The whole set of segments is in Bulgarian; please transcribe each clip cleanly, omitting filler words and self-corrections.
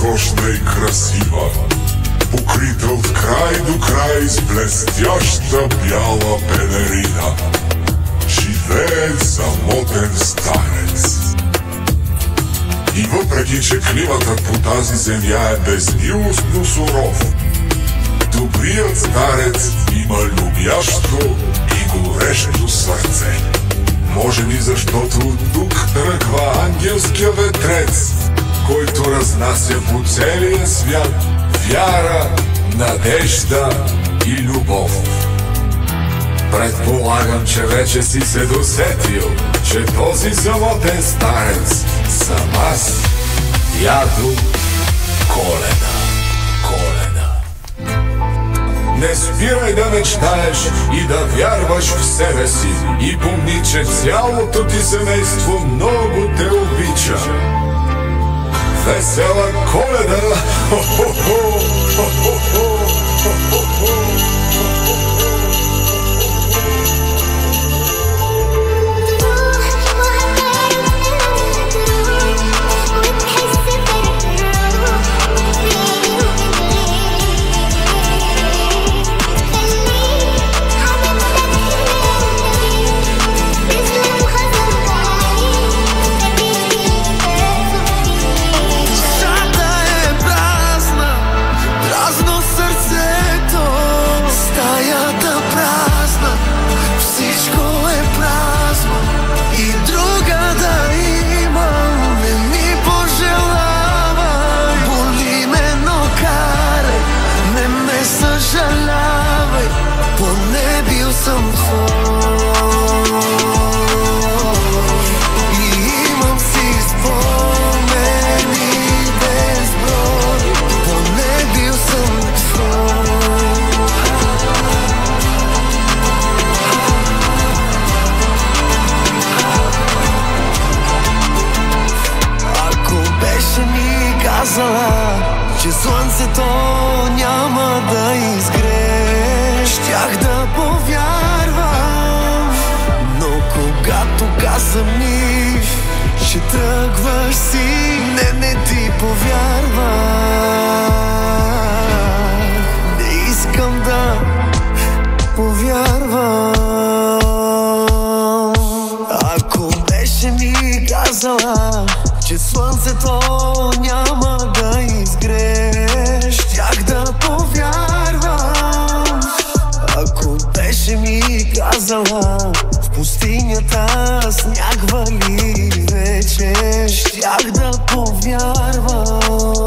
разкошна и красива, покрита от край до край с блестяща бяла пелерина, живее самотен старец. И въпреки че климатът по тази земя е безмилостно суров, добрият старец има любящо и горещо сърце. Може би защото тук тръгва ангелския ветрец, който разнася по целия свят вяра, надежда и любов. Предполагам, че вече си се досетил, че този самотен старец съм аз, дядо Коледа. Не спирай да мечтаеш и да вярваш в себе си, и помни, че цялото ти семейство много те обича. Весела Коледа! Хо-хо-хо! Хо-хо-хо! Хо-хо-хо! Че слънцето няма да изгрее, щях да повярвам. Но когато каза ми, че тръгваш си, не ти повярвам. Не искам да повярвам. Ако беше ми казала, че слънцето няма да изгрее, щях да повярвам. Ако беше ми казала, в пустинята сняг вали вече, щях да повярвам.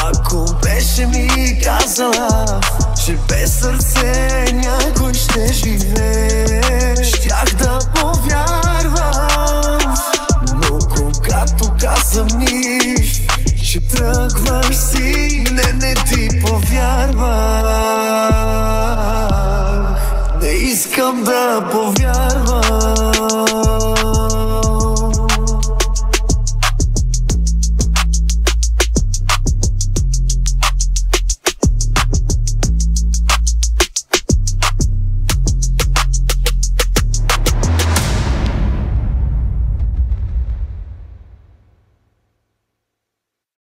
Ако беше ми казала, че без сърце някой ще живее, щях да повярвам. Но когато каза ми, че тръгваш си, не ти повярвах. Не искам да повярвам.